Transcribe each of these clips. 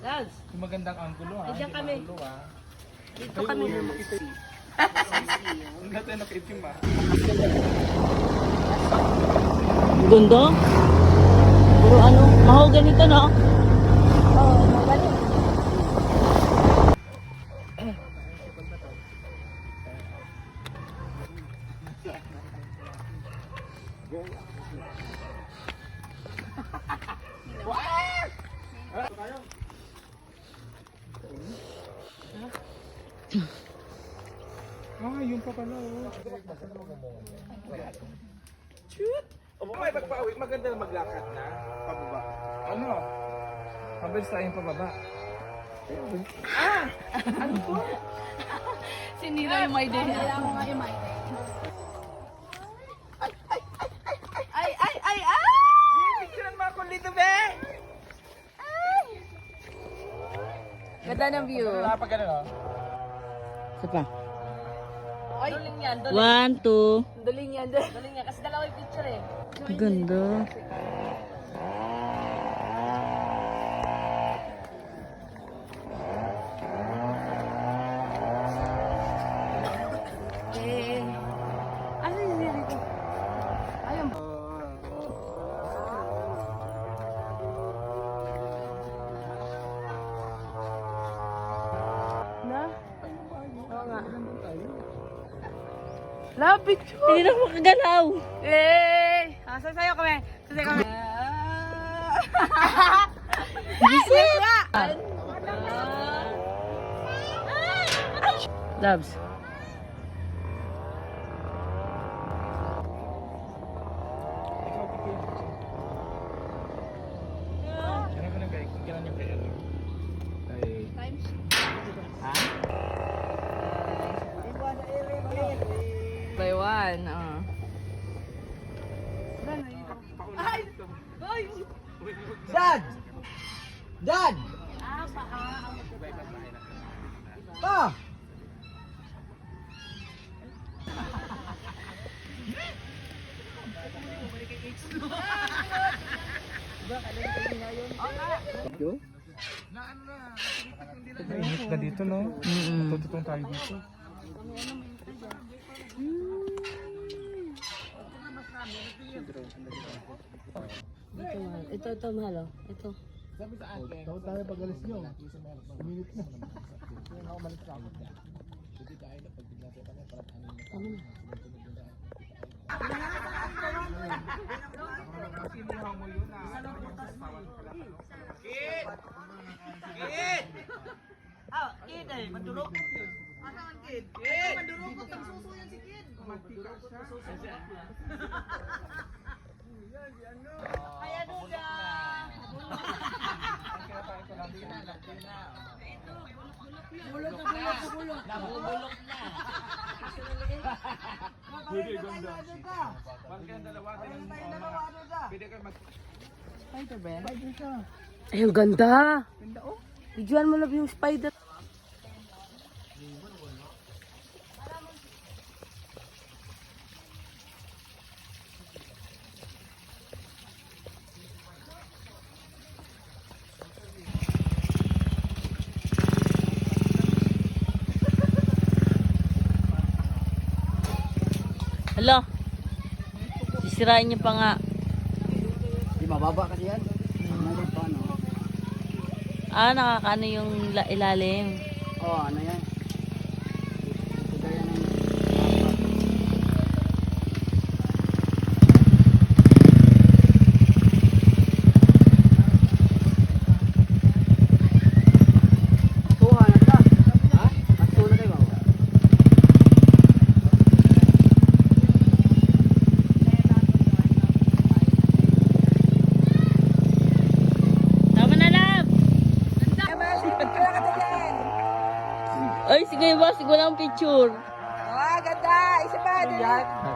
Laz. Yung magandang angulo ha. Diyan kami. Dito kami. Ang ganda nakitim ha. Gundo? Puro ano, mahogany to, no? Oo, magaling. Ah, yun pa pala oh. Shoot! O may pagpauwi, maganda na maglakad na. Pababa. Ano? Mabilis tayong pababa. Ano to? Sinira yung my day. Kaya mo nga yung my day. Ay! Picturean mo ako dito, be! Ganda ng view. Napag ano, no? Isa pa. Ay, duling yan. 1, 2. Duling yan. Kasi dalawa yung picture eh. Ganda. Ano yung dito? Ayun. Na? Oo nga. Love picture! Hindi na makagalaw. Yay! Sasayaw kami. Sasayaw kami. Bisit! Labs. Ano ko lang kay, kailan yung kay ano? Kay... By one. Dad! Dad! Pa! Init na dito, no? Tututong tayo dito. Ito, mahal. Oh. Ito. Daw tayo pag-alis nyo. Minute na. Ako malis na ako. Ay, ang ganda. Videoan mo na yung spider. Hala. Sisirain niyo pa nga. Di mababa kasi yan. Ano pa ano? Nakakano yung ilalim. Oo, ano yan? Ito yan ang... Tuha na ka. Ha? At tuha na kayo ba? Tama na, love. Ay, sige ba? Sige lang picture. Ah, ganda. Isa pa.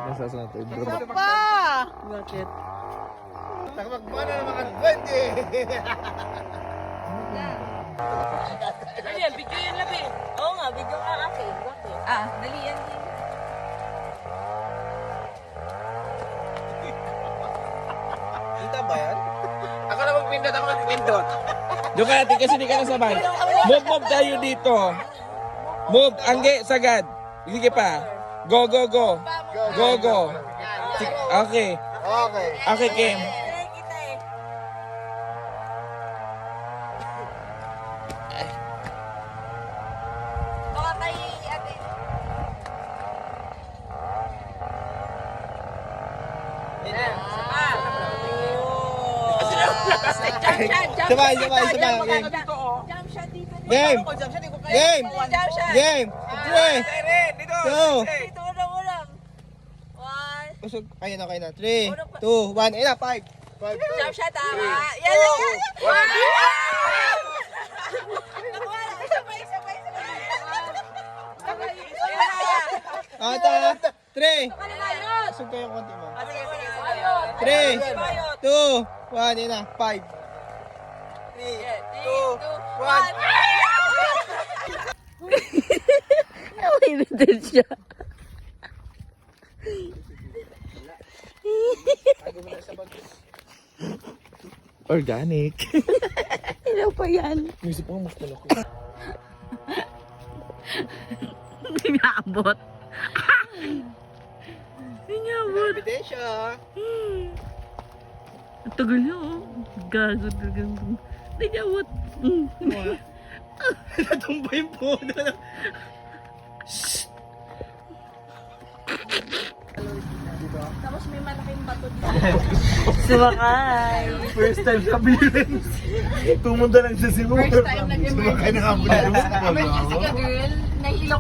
Nasas natin. Isa pa. Bakit? Takmakbuhan na naman ang kwente! Ano yan? Video yan, love eh. Oo nga, video ka kasi. Bakit? Dali yan din. Kita ba yan? Ako na magpindot, ako magpindot. Ducati kasi di ka nasabay. Move tayo dito. Move, angge, sagad. Sige pa. Go. Go. Okay. Okay, Kim. Kita eh. Baka kay ate. Sabay. Game. Game. Game. 3, Dito. 2. Dito ulang. One. Usog. Kaya na. 3, 2, 1. Ayun na, 5. Jump shot tama. Yan lang. Sabay. Ata. 3. Ayos. Usog kayo konti mo. Sige. 3, 2, 1. Ayun na, 5. 2, 1. Nawiridin siya. Organic. Ano pa yan? Isip ko mas malaki. Hindi niya abot. Hindi niya abot. Ebidensya. Ang tagal niya oh. Gago. Hindi niya abot. Natumba yung puno. Tapos may malaking bato dito. Sumakay. First time sa ambulance. Tumunta lang sa Cebu. First time nag-emergency. Sumakay ng ambulance. Emergency ka, girl. Nahilo ka.